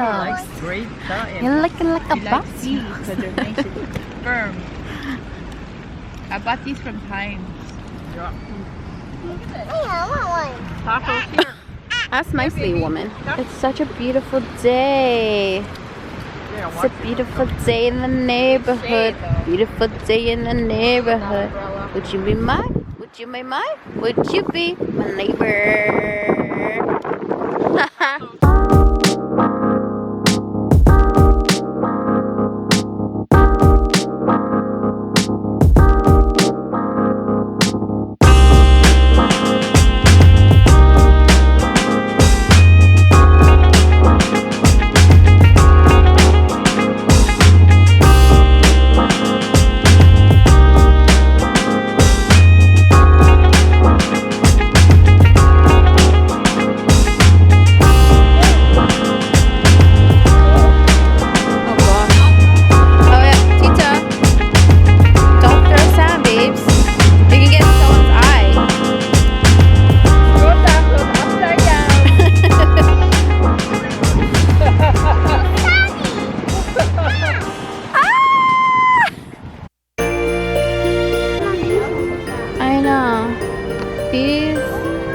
like straight cut. You're looking like a She likes boss. these because they're nice and firm. I bought these from Times. Hey, I want one. Tacos here. Ask nicely, woman. It's such a beautiful day. It's a beautiful day in the neighborhood. Beautiful day in the neighborhood. Would you be mine? Would you be mine? Would you be my neighbor?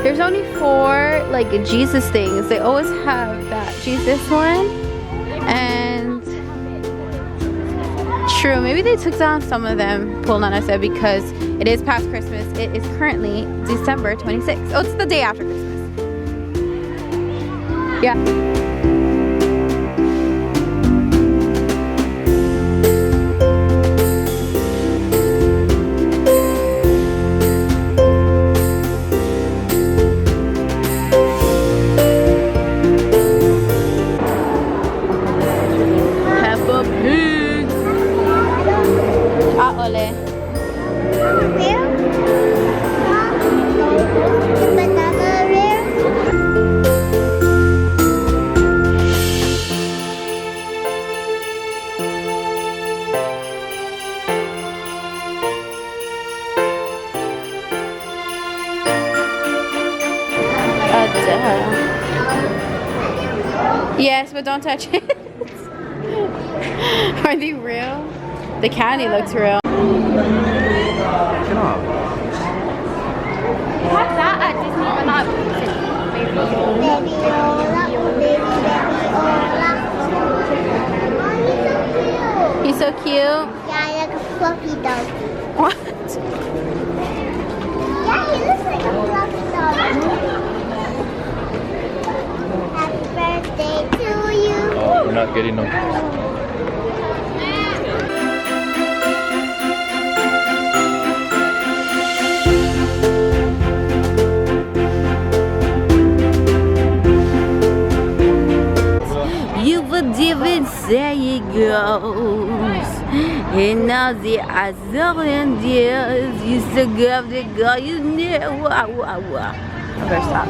There's only 4 like Jesus things. They always have that Jesus one. And true, maybe they took down some of them, Nana said, because it is past Christmas. It is currently December 26th. Oh, it's the day after Christmas. Yeah. ʻAʻole. Real? The banana real? Yes, but don't touch it. Are they real? The candy looks real. Get off. What's that at Disney but not Baby Ola, baby Ola. He's so cute. Yeah, like a fluffy dog. What? Yeah, he looks like a fluffy dog. Happy birthday to you. Oh, we're not getting them. Even say it goes. And now the Azorian dears used to give the girl you know. I better stop.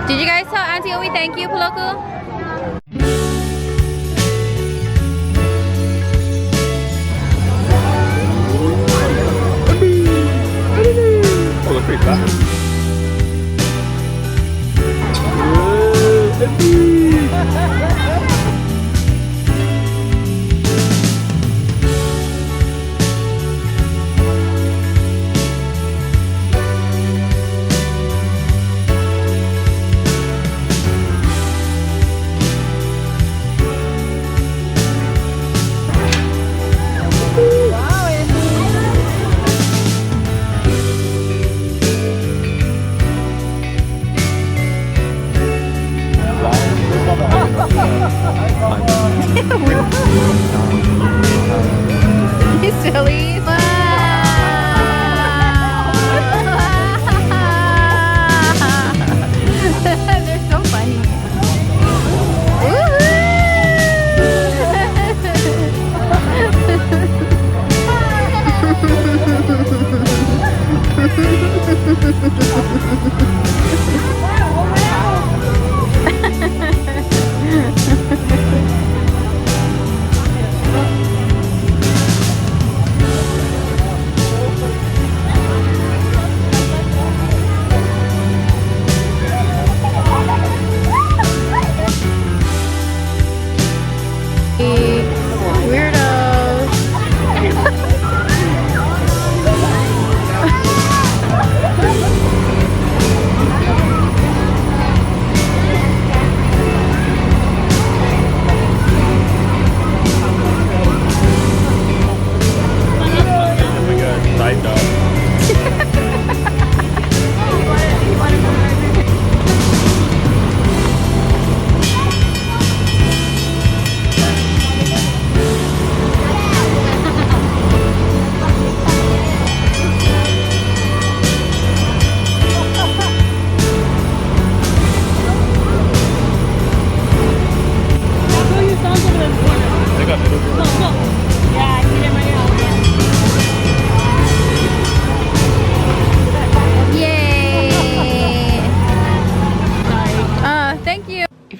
Did you guys tell Auntie Owi thank you, Poloku? Oh, look pretty fast.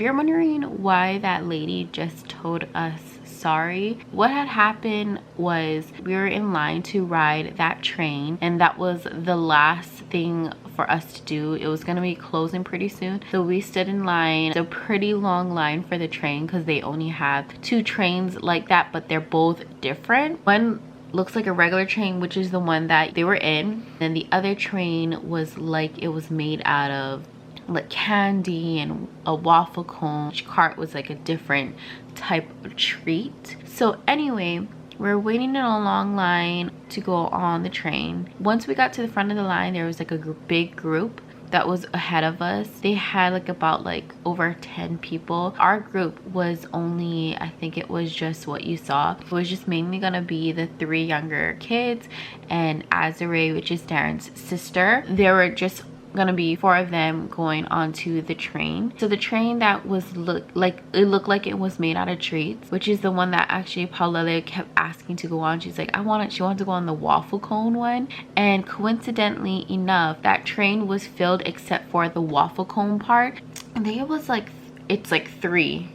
you're wondering why that lady just told us sorry, what had happened was we were in line to ride that train, and that was the last thing for us to do. It was gonna be closing pretty soon, so we stood in line. It's a pretty long line for the train because they only have 2 trains like that, but they're both different. One looks like a regular train, which is the one that they were in, and the other train was like, it was made out of like candy and a waffle cone. Each cart was like a different type of treat. So anyway, we're waiting in a long line to go on the train. Once we got to the front of the line, there was like a big group that was ahead of us. They had like about like over 10 people. Our group was only, I think it was just what you saw. It was just mainly gonna be the 3 younger kids and Azare, which is Darren's sister. There were just gonna be 4 of them going onto the train. So the train that was looked like it was made out of treats, which is the one that actually Paulele kept asking to go on. She's like, she wanted to go on the waffle cone one, and coincidentally enough, that train was filled except for the waffle cone part. I think it was like, it's like 3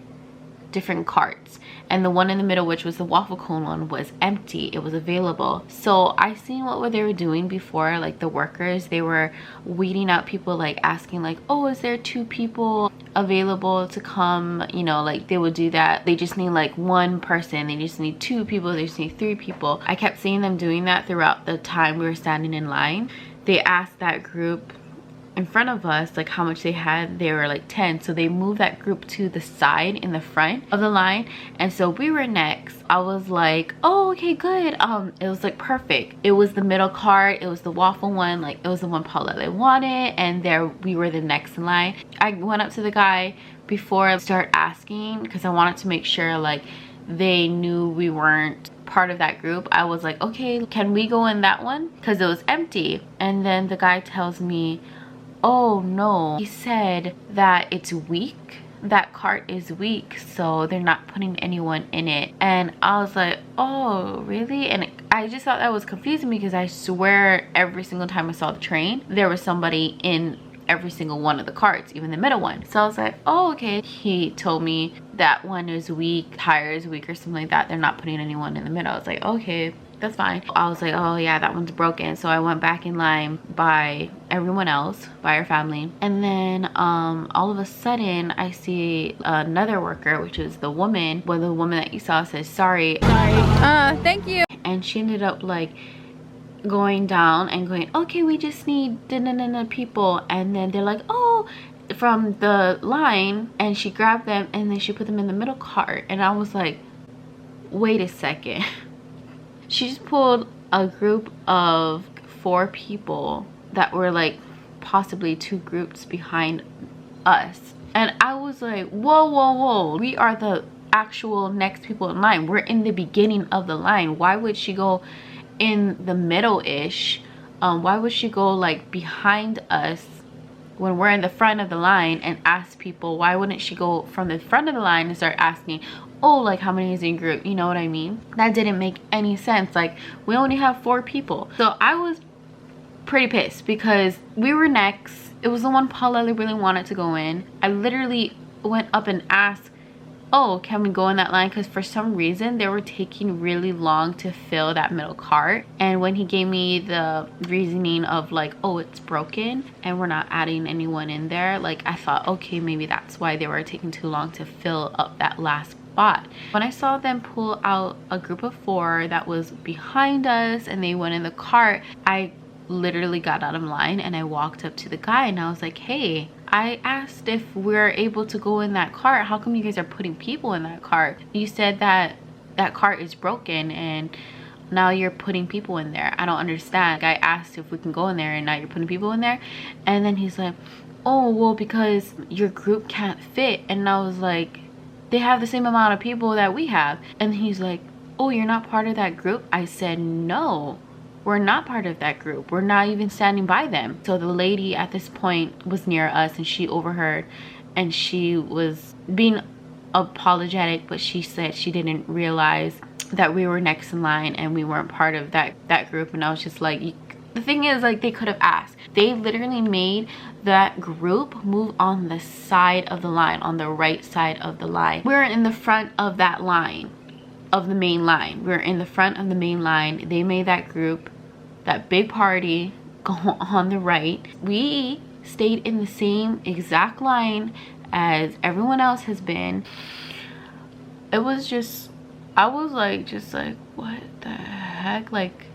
different carts, and the one in the middle, which was the waffle cone one, was empty. It was available. So I seen what they were doing before, like the workers, they were weeding out people, like asking like, oh, is there 2 people available to come, you know, like they would do that. They just need like 1 person, they just need 2 people, they just need 3 people. I kept seeing them doing that throughout the time we were standing in line. They asked that group in front of us like how much they had. They were like 10, so they moved that group to the side in the front of the line, and so we were next. I was like, oh, okay, good. It was like perfect. It was the middle cart, it was the waffle one, like it was the one Paulele wanted, and there we were the next in line. I went up to the guy before I start asking because I wanted to make sure like they knew we weren't part of that group. I was like, okay, can we go in that one because it was empty? And then the guy tells me, oh no, he said that it's weak, that cart is weak, so they're not putting anyone in it. And I was like, oh really? And I just thought that was confusing because I swear every single time I saw the train there was somebody in every single one of the carts, even the middle one. So I was like, oh okay. He told me that one is weak, tire is weak or something like that, they're not putting anyone in the middle. I was like, okay, that's fine. I was like, oh yeah, that one's broken. So I went back in line by everyone else, by our family, and then all of a sudden I see another worker, which is the woman, well, the woman that you saw says sorry, Thank you. and she ended up like going down and going, okay, we just need people, and then they're like, oh, from the line, and she grabbed them and then she put them in the middle cart. And I was like, wait a second. She just pulled a group of 4 people that were like possibly 2 groups behind us, and I was like, whoa whoa whoa, we are the actual next people in line, we're in the beginning of the line. Why would she go in the middle-ish? Why would she go like behind us when we're in the front of the line and ask people? Why wouldn't she go from the front of the line and start asking, oh, like how many is in group? You know what I mean? That didn't make any sense. Like we only have 4 people. So I was pretty pissed because we were next. It was the one Paulele really wanted to go in. I literally went up and asked, oh, can we go in that line? Because for some reason they were taking really long to fill that middle cart. And when he gave me the reasoning of like, oh, it's broken and we're not adding anyone in there, like I thought, okay, maybe that's why they were taking too long to fill up that last spot. When I saw them pull out a group of 4 that was behind us and they went in the cart, I literally got out of line and I walked up to the guy and I was like, hey, I asked if we're able to go in that cart. How come you guys are putting people in that cart? You said that that cart is broken and now you're putting people in there. I don't understand. I asked if we can go in there and now you're putting people in there. And then he's like, oh, well, because your group can't fit. And I was like, they have the same amount of people that we have. And he's like, oh, you're not part of that group? I said, no, we're not part of that group. We're not even standing by them. So the lady at this point was near us and she overheard and she was being apologetic, but she said she didn't realize that we were next in line and we weren't part of that group. And I was just like, The thing is, like, they could have asked. They literally made that group move on the side of the line, on the right side of the line. We're in the front of that line, of the main line. We're in the front of the main line. They made that group, that big party, go on the right. We stayed in the same exact line as everyone else has been. It was just, I was like, just like, what the heck? Like,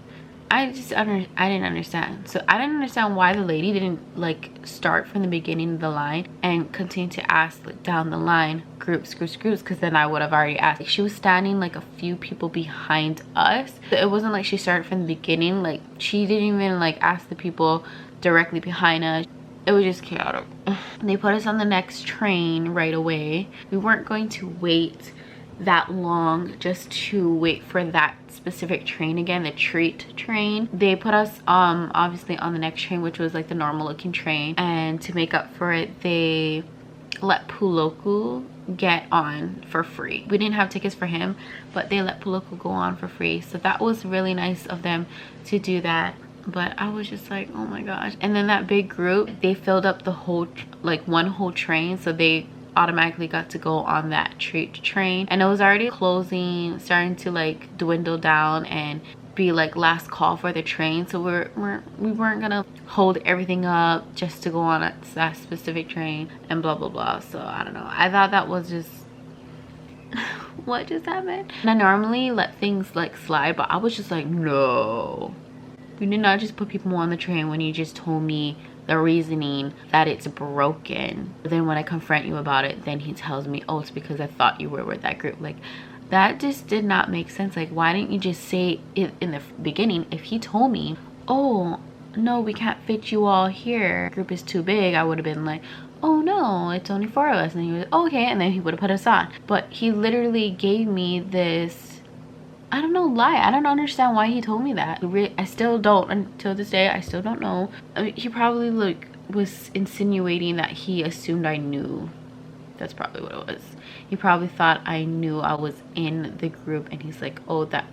I didn't understand. So I didn't understand why the lady didn't like start from the beginning of the line and continue to ask like down the line, groups, because then I would have already asked. Like, she was standing like a few people behind us. So it wasn't like she started from the beginning. Like, she didn't even like ask the people directly behind us. It was just chaotic. They put us on the next train right away. We weren't going to wait that long just to wait for that specific train again, the treat train. They put us obviously on the next train, which was like the normal looking train, and to make up for it, they let Puloku get on for free. We didn't have tickets for him, but they let Puloku go on for free, so that was really nice of them to do that. But I was just like, oh my gosh. And then that big group, they filled up the whole like one whole train, so they automatically got to go on that treat train, and it was already closing, starting to like dwindle down and be like last call for the train. So we weren't gonna hold everything up just to go on that specific train and blah blah blah. So I don't know, I thought that was just what just happened. And I normally let things like slide, but I was just like, no, you did not just put people on the train when you just told me the reasoning that it's broken. But then when I confront you about it, then he tells me, oh, it's because I thought you were with that group. Like, that just did not make sense. Like, why didn't you just say it in the beginning? If he told me, oh no, we can't fit you all here, group is too big, I would have been like, oh no, it's only 4 of us. And he was okay, and then he would have put us on. But he literally gave me this, I don't know, lie. I don't understand why he told me that. I still don't, until this day, I still don't know. I mean, he probably like was insinuating that he assumed I knew. That's probably what it was. He probably thought I knew I was in the group, and he's like, oh, that.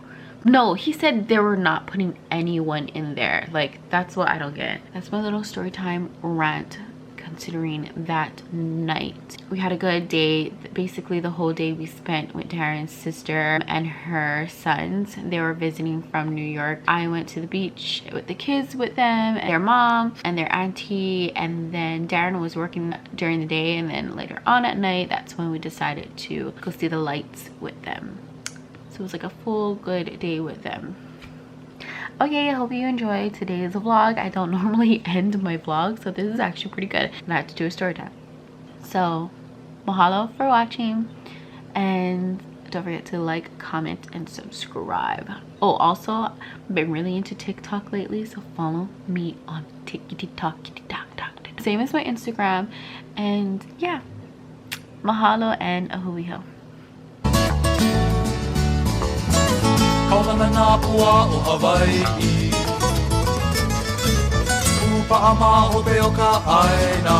No, he said they were not putting anyone in there. Like, that's what I don't get. That's my little story time rant. Considering that night, we had a good day. Basically the whole day we spent with Darren's sister and her sons. They were visiting from New York. I went to the beach with the kids, with them, their mom and their auntie, and then Darren was working during the day, and then later on at night, that's when we decided to go see the lights with them. So it was like a full good day with them. Okay, I hope you enjoyed today's vlog. I don't normally end my vlog, so this is actually pretty good. And I had to do a story time. So, mahalo for watching. And don't forget to like, comment, and subscribe. Oh, also, I've been really into TikTok lately, so follow me on TikTok. Same as my Instagram. And yeah, mahalo and ahuiho. Kaulana nā pua o Hawai'i Upa ama o te o ka aina